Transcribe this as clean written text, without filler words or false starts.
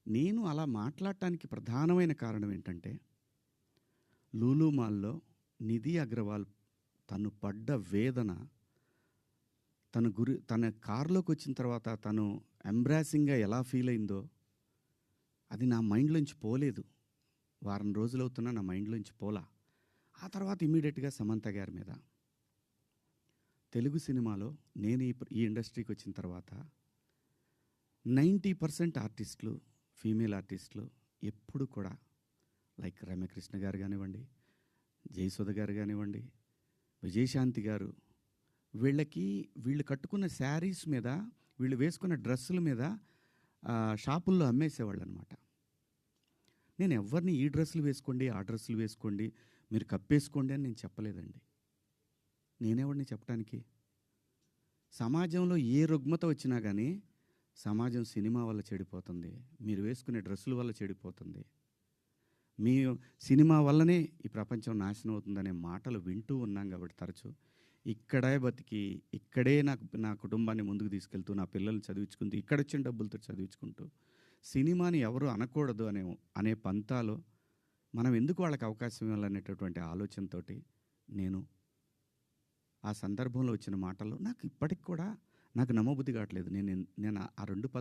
నేను అలా మాట్లాడటానికి ప్రధానమైన కారణం ఏంటంటే, లూలు మాల్‌లో నిధి అగర్వాల్ తను పడ్డ వేదన, తన కార్‌లోకొచ్చిన తర్వాత తను ఎంబ్రాసింగ్‌గా ఎలా ఫీల్ అయిందో, అది నా మైండ్‌లోంచి పోలేదు. వారం రోజులవుతున్నా నా మైండ్‌లోంచి పోలా. ఆ తర్వాత ఇమ్మీడియేట్‌గా సమంత గారి మీద. తెలుగు సినిమాలో నేను ఈ ఇండస్ట్రీకి వచ్చిన తర్వాత 90% ఆర్టిస్టులు, ఫీమేల్ ఆర్టిస్టులు ఎప్పుడు కూడా లైక్ రమ్యకృష్ణ గారు కానివ్వండి, జయసుధ గారు కానివ్వండి, విజయశాంతి గారు, వీళ్ళు కట్టుకున్న శారీస్ మీద, వీళ్ళు వేసుకున్న డ్రెస్సుల మీద షాపుల్లో అమ్మేసేవాళ్ళు అనమాట. నేను ఎవరిని ఈ డ్రెస్సులు వేసుకోండి, ఆ డ్రెస్సులు వేసుకోండి, మీరు కప్పేసుకోండి అని నేను చెప్పలేదండి. నేనెవరిని చెప్పడానికి? సమాజంలో ఏ రుగ్మత వచ్చినా కానీ సమాజం సినిమా వల్ల చెడిపోతుంది, మీరు వేసుకునే డ్రెస్సుల వల్ల చెడిపోతుంది, మీ సినిమా వల్లనే ఈ ప్రపంచం నాశనం అవుతుందనే మాటలు వింటూ ఉన్నాం కాబట్టి తరచూ ఇక్కడే బతికి, ఇక్కడే నా కుటుంబాన్ని ముందుకు తీసుకెళ్తూ, నా పిల్లల్ని చదివించుకుంటూ, ఇక్కడొచ్చిన డబ్బులతో చదివించుకుంటూ, సినిమాని ఎవరు అనకూడదు అనే పంతాలో మనం ఎందుకు వాళ్ళకి అవకాశం ఇవ్వాలనేటటువంటి ఆలోచనతోటి నేను ఆ సందర్భంలో వచ్చిన మాటలు నాకు ఇప్పటికి కూడా నాకు నమ్మబుద్ధి కావట్లేదు. నేను ఆ 2